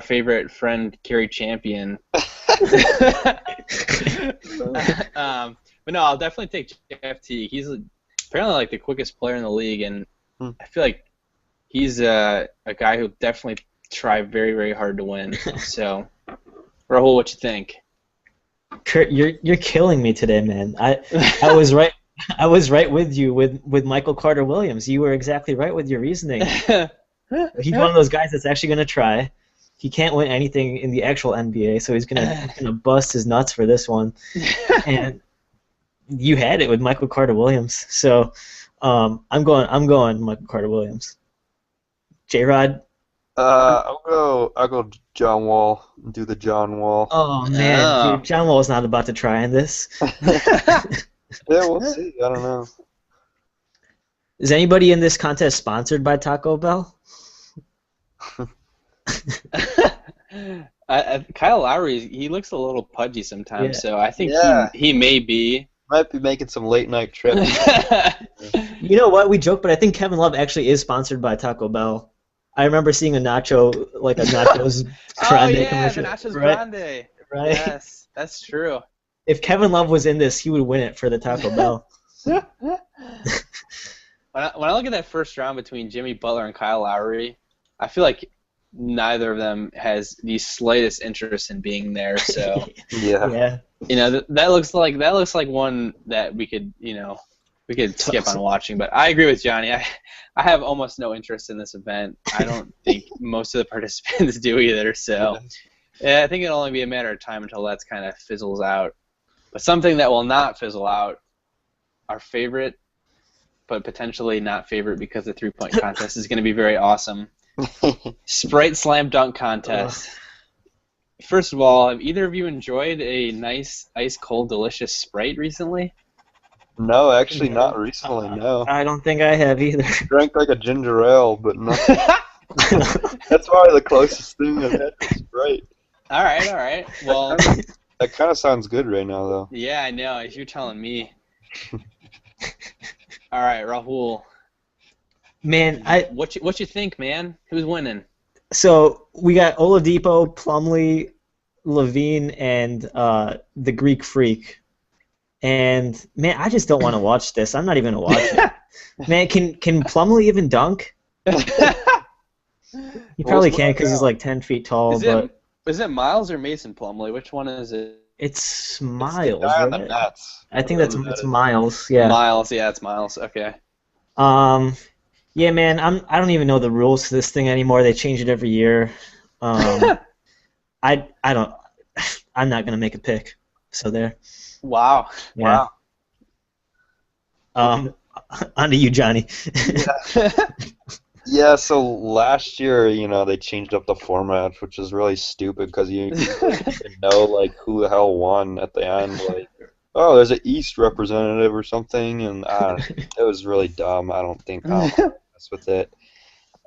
favorite friend Kerry Champion. But no, I'll definitely take Jeff Teague. He's apparently the quickest player in the league, and I feel like he's a guy who definitely try very, very hard to win. So, Rahul, what you think? Kurt, you're killing me today, man. I was right. I was right with you with Michael Carter-Williams. You were exactly right with your reasoning. He's one of those guys that's actually going to try. He can't win anything in the actual NBA, so he's gonna bust his nuts for this one. And you had it with Michael Carter-Williams, so I'm going Michael Carter-Williams. J-Rod. I'll go John Wall. Do the John Wall. Oh man, dude, John Wall's not about to try in this. Yeah, we'll see. I don't know. Is anybody in this contest sponsored by Taco Bell? Kyle Lowry, he looks a little pudgy sometimes, so I think he may be. Might be making some late night trips. You know what? We joke, but I think Kevin Love actually is sponsored by Taco Bell. I remember seeing a Nachos Grande commercial. The Nachos Grande. Right? Yes, that's true. if Kevin Love was in this, he would win it for the Taco Bell. When I look at that first round between Jimmy Butler and Kyle Lowry, I feel like neither of them has the slightest interest in being there. So Yeah. that looks like one that we could skip on watching. But I agree with Johnny. I have almost no interest in this event. I don't think most of the participants do either. So yeah, I think it'll only be a matter of time until that's kind of fizzles out. But something that will not fizzle out, our favorite, but potentially not favorite because the three-point contest is going to be very awesome. Sprite Slam Dunk Contest. First of all, have either of you enjoyed a nice, ice-cold, delicious Sprite recently? No, actually not recently, no. I don't think I have either. Drank like a ginger ale, but nothing. That's probably the closest thing I've had to Sprite. All right. Well, that kind of sounds good right now, though. Yeah, I know. If you're telling me. All right, Rahul. Man, what you think, man? Who's winning? So we got Oladipo, Plumlee, Levine, and the Greek Freak. And man, I just don't want to watch this. I'm not even gonna watch it. Man, can Plumlee even dunk? He probably can because he's like 10 feet tall. Is it Miles or Mason Plumlee? Which one is it? It's Miles. It's the guy on the Nets. I think it's Miles. Yeah. Miles. Yeah, it's Miles. Okay. Yeah, man. I don't even know the rules to this thing anymore. They change it every year. I don't. I'm not gonna make a pick. So there. Wow. Yeah. Wow. On to you, Johnny. Yeah, so last year, they changed up the format, which is really stupid because you didn't know like who the hell won at the end. Like, oh, there's an East representative or something, and it was really dumb. I don't mess with it.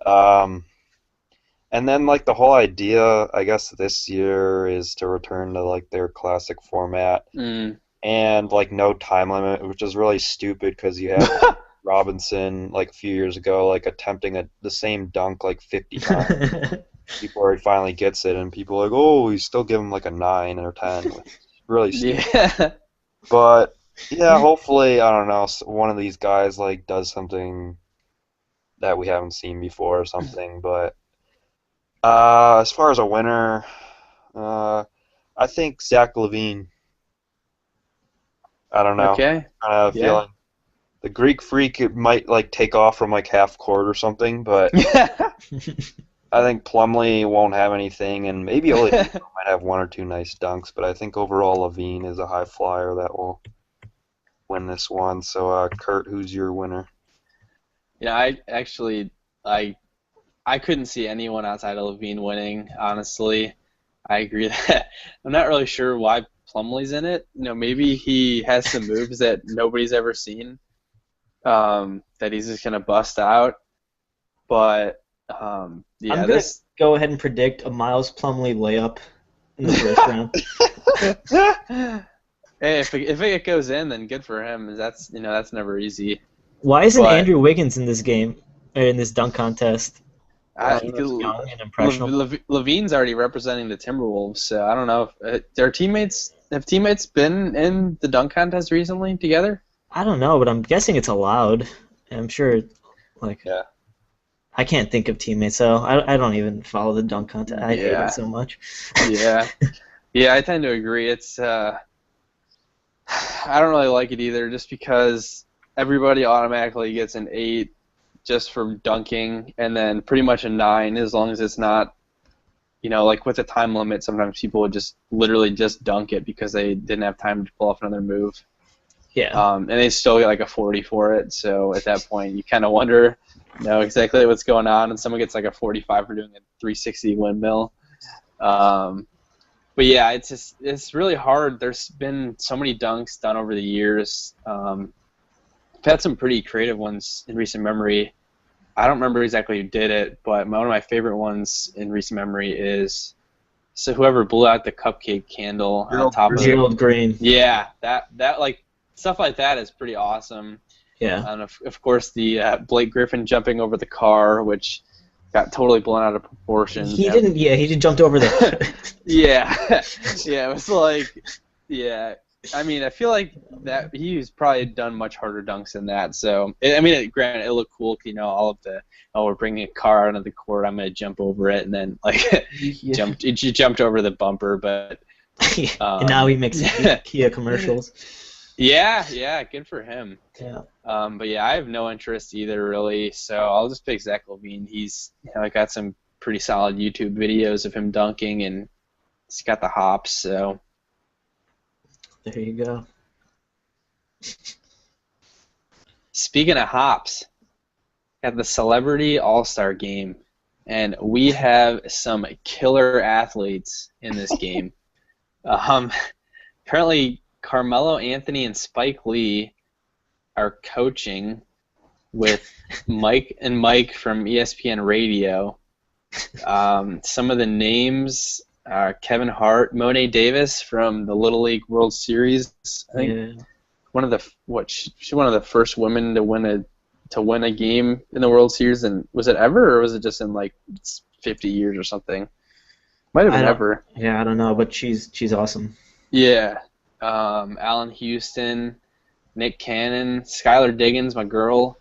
And then like the whole idea, I guess this year is to return to like their classic format and like no time limit, which is really stupid because you have Robinson like a few years ago like attempting the same dunk like 50 times before he finally gets it, and people are like, oh, you still give him like a 9 or 10. It's really stupid. Yeah. But yeah, hopefully, I don't know, one of these guys like does something that we haven't seen before or something. But as far as a winner, I think Zach LaVine. I don't know. Okay. I have a feeling. The Greek Freak, it might like take off from like half court or something, but I think Plumlee won't have anything, and maybe Oladipo might have 1 or 2 nice dunks. But I think overall Levine is a high flyer that will win this one. So, Kurt, who's your winner? I couldn't see anyone outside of Levine winning. Honestly, I agree that I'm not really sure why Plumlee's in it. Maybe he has some moves that nobody's ever seen. That he's just gonna bust out, but I'm gonna go ahead and predict a Miles Plumlee layup in the first round. Hey, if it goes in, then good for him. That's never easy. Why isn't Andrew Wiggins in this game or in this dunk contest? He's young and impressionable. Levine's already representing the Timberwolves, so I don't know if their teammates been in the dunk contest recently together. I don't know, but I'm guessing it's allowed. I'm sure, I can't think of teammates, so I don't even follow the dunk contest. I hate it so much. Yeah, I tend to agree. It's I don't really like it either, just because everybody automatically gets an 8 just for dunking, and then pretty much a 9 as long as it's not, like with a time limit. Sometimes people would just literally just dunk it because they didn't have time to pull off another move. Yeah. And they still get like a 40 for it. So at that point, you kind of wonder, exactly what's going on. And someone gets like a 45 for doing a 360 windmill. But yeah, it's really hard. There's been so many dunks done over the years. I've had some pretty creative ones in recent memory. I don't remember exactly who did it, but one of my favorite ones in recent memory is whoever blew out the cupcake candle on top of Gerald Green. Yeah, that like. Stuff like that is pretty awesome. Yeah. And of course, the Blake Griffin jumping over the car, which got totally blown out of proportion. He didn't. Yeah, he just jumped over the. Yeah. It was like, I mean, I feel like that he's probably done much harder dunks than that. So, I mean, granted, it looked cool, all of the, we're bringing a car onto the court, I'm gonna jump over it, and then you jumped over the bumper, but and now he makes Kia commercials. Yeah, good for him. Yeah. But yeah, I have no interest either, really. So I'll just pick Zach LaVine. He's got some pretty solid YouTube videos of him dunking, and he's got the hops. So there you go. Speaking of hops, got the Celebrity All-Star Game, and we have some killer athletes in this game. Apparently, Carmelo Anthony and Spike Lee are coaching with Mike and Mike from ESPN Radio. Some of the names are Kevin Hart, Monet Davis from the Little League World Series. I think she's one of the first women to win a game in the World Series. And was it ever, or was it just in like 50 years or something? Might have been ever. Yeah, I don't know, but she's awesome. Yeah. Allen Houston, Nick Cannon, Skylar Diggins, my girl,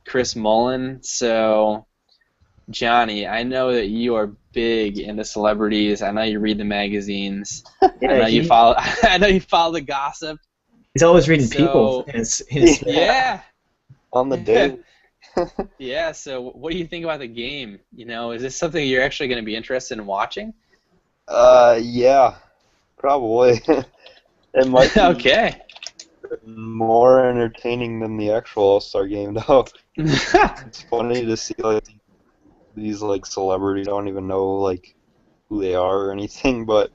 Chris Mullen. So, Johnny, I know that you are big into celebrities. I know you read the magazines. Yeah, I know you follow. I know you follow the gossip. He's always reading people. Yeah. On the day. Yeah. So, what do you think about the game? Is this something you're actually going to be interested in watching? Yeah, probably. It might be okay. more entertaining than the actual All-Star game, though. It's funny to see these celebrities. I don't even know who they are or anything, but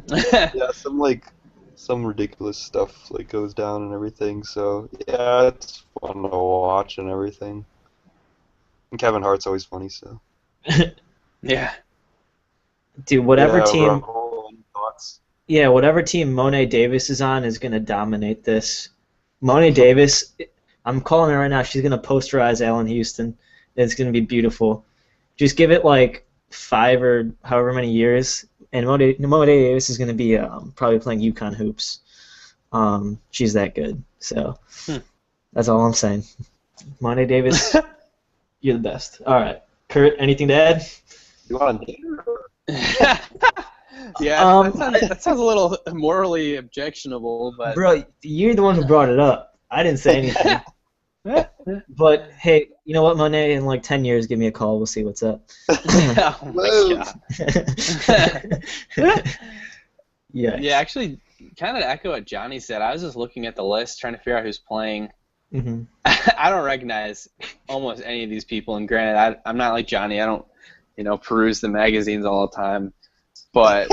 yeah, some ridiculous stuff goes down and everything. So yeah, it's fun to watch and everything. And Kevin Hart's always funny, so. Yeah. Dude, whatever team. Thoughts? Yeah, whatever team Monet Davis is on is going to dominate this. Monet Davis, I'm calling her right now. She's going to posterize Allen Houston. It's going to be beautiful. Just give it 5 or however many years, and Monet Davis is going to be probably playing UConn hoops. She's that good. So that's all I'm saying. Monet Davis, you're the best. All right. Kurt, anything to add? You want to date her? Yeah, that sounds a little morally objectionable, but... Bro, you're the one who brought it up. I didn't say anything. But, hey, you know what, Monet? In 10 years, give me a call. We'll see what's up. Oh, my God. Yeah. Yeah, actually, kind of to echo what Johnny said, I was just looking at the list, trying to figure out who's playing. Mm-hmm. I don't recognize almost any of these people, and granted, I'm not like Johnny. I don't, peruse the magazines all the time. But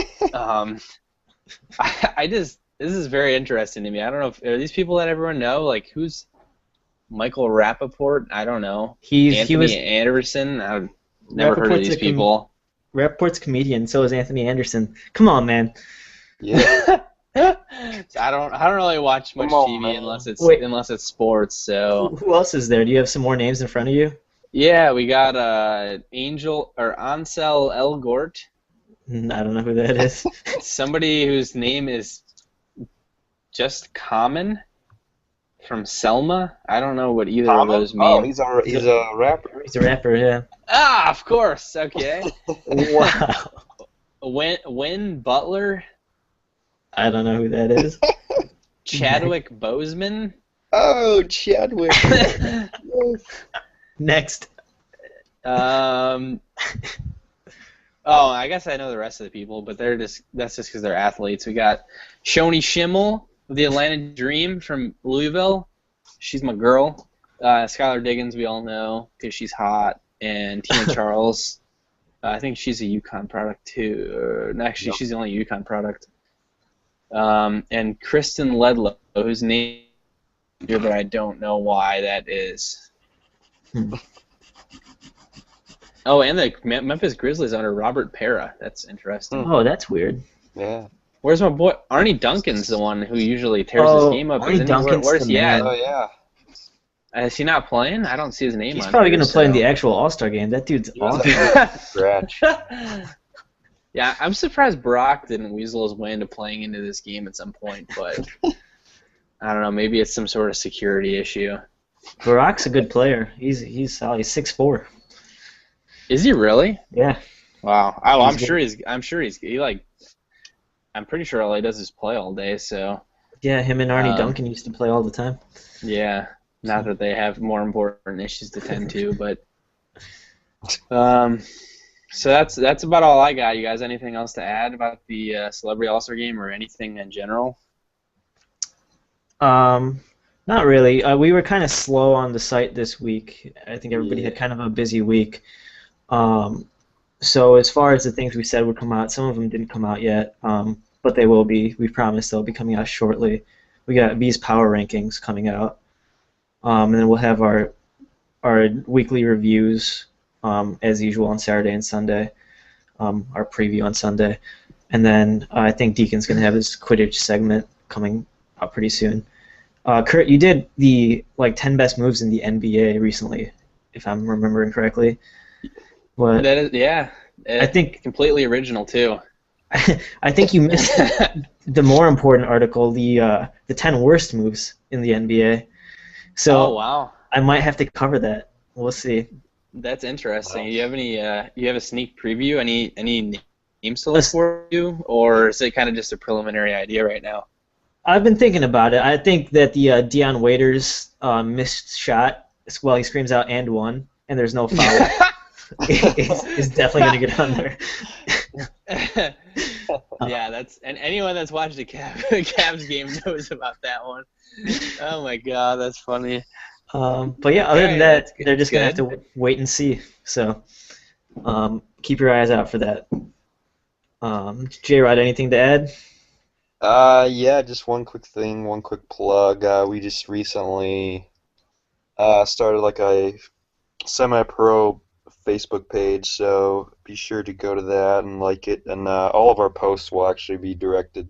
this is very interesting to me. I don't know are these people that everyone know? Who's Michael Rappaport? I don't know. He was Anderson. I've never heard of these people. Rappaport's comedian. So is Anthony Anderson. Come on, man. Yeah. I don't really watch much TV man. unless it's sports. So who else is there? Do you have some more names in front of you? Yeah, we got Ansel Elgort. I don't know who that is. Somebody whose name is just Common from Selma. I don't know what either of those mean. Oh, he's a rapper. He's a rapper, yeah. Ah, of course. Okay. Wow. Win Butler. I don't know who that is. Chadwick Boseman. Oh, Chadwick. Next. Oh, I guess I know the rest of the people, but that's just because they're athletes. We got Shoni Schimmel, the Atlanta Dream from Louisville. She's my girl. Skylar Diggins, we all know because she's hot. And Tina Charles. I think she's a UConn product too. Actually, she's the only UConn product. And Kristen Ledlow, whose name but I don't know why that is. Oh, and the Memphis Grizzlies under Robert Pera. That's interesting. Oh, that's weird. Yeah. Where's my boy? Arnie Duncan's the one who usually tears his game up. Arnie Duncan's where's he at? Oh, yeah. Is he not playing? I don't see his name He's on probably here, going to play in the actual All-Star game. That dude's awesome. Scratch. Yeah, I'm surprised Brock didn't weasel his way into playing into this game at some point, but I don't know. Maybe it's some sort of security issue. Barack's a good player. He's solid. He's 6'4". Is he really? Yeah. Wow. Oh, He's I'm sure I'm pretty sure all he does is play all day. So Yeah, him and Arnie um, Duncan used to play all the time. yeah. Not that they have more important issues to tend to, but so that's about all I got. You guys, anything else to add about the Celebrity All-Star Game or anything in general? Not really. We were kind of slow on the site this week. I think everybody had Yeah. kind of a busy week. So as far as the things we said would come out, some of them didn't come out yet, but they will be. We promise they'll be coming out shortly. We got B's Power Rankings coming out, and then we'll have our weekly reviews as usual on Saturday and Sunday, our preview on Sunday, and then I think Deacon's going to have his Quidditch segment coming out pretty soon. Kurt, you did the 10 best moves in the NBA recently, if I'm remembering correctly. What That is, yeah. I think Completely original too. I think you missed the more important article, the 10 worst moves in the NBA. So Oh wow, I might have to cover that. We'll see. that's interesting. You have any? You have a sneak preview? Any names to look for you, or is it kind of just a preliminary idea right now? I've been thinking about it. I think that the Deion Waiters missed shot, well, he screams out "and one," and there's no foul. is definitely going to get on there. Yeah, and anyone that's watched a Cavs game knows about that one. Oh my God, that's funny. But yeah, other than that, they're just going to have to wait and see. So keep your eyes out for that. J-Rod, anything to add? Yeah, just one quick thing, one quick plug. We just recently started like a Semih Pro Facebook page, so be sure to go to that and like it. And all of our posts will actually be directed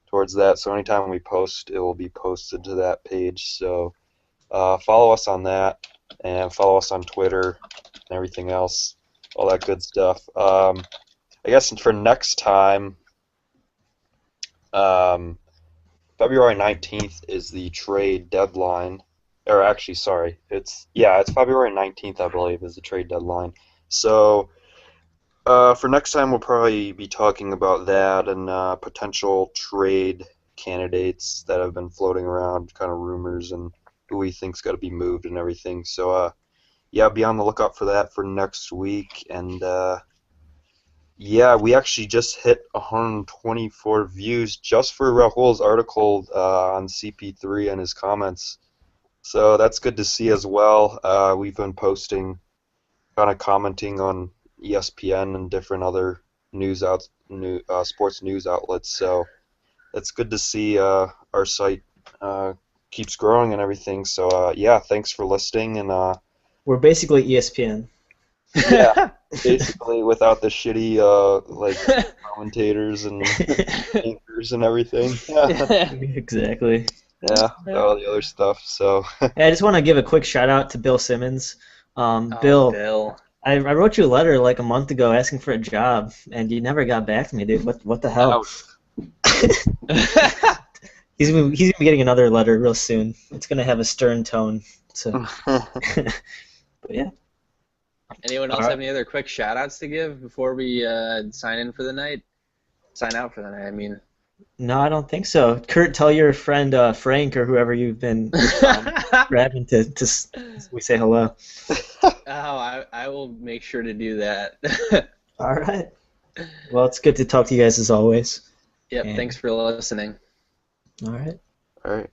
towards that. So anytime we post, it will be posted to that page. So follow us on that and follow us on Twitter and everything else, all that good stuff. I guess for next time. February 19th is the trade deadline. Or actually, sorry, it's February 19th, I believe, is the trade deadline. So for next time, we'll probably be talking about that and potential trade candidates that have been floating around, kind of rumors and who we think's got to be moved and everything. So yeah, be on the lookout for that for next week. And yeah, we actually just hit 124 views just for Rahul's article on CP3 and his comments. So that's good to see as well. We've been posting, kind of commenting on ESPN and different other sports news outlets. So it's good to see our site keeps growing and everything. So yeah, thanks for listening. And we're basically ESPN. Yeah, basically without the shitty commentators and anchors and everything. Yeah. Exactly. Yeah, all the other stuff. So I just want to give a quick shout out to Bill Simmons. Bill, I wrote you a letter like a month ago asking for a job, and you never got back to me, dude. What the hell? He's gonna be getting another letter real soon. It's gonna have a stern tone. So, but yeah. Anyone else have any other quick shout-outs to give before we sign out for the night, I mean. No, I don't think so. Kurt, tell your friend Frank or whoever you've been grabbing to we say hello. Oh, I will make sure to do that. All right. Well, it's good to talk to you guys as always. Yep, thanks for listening. All right. All right.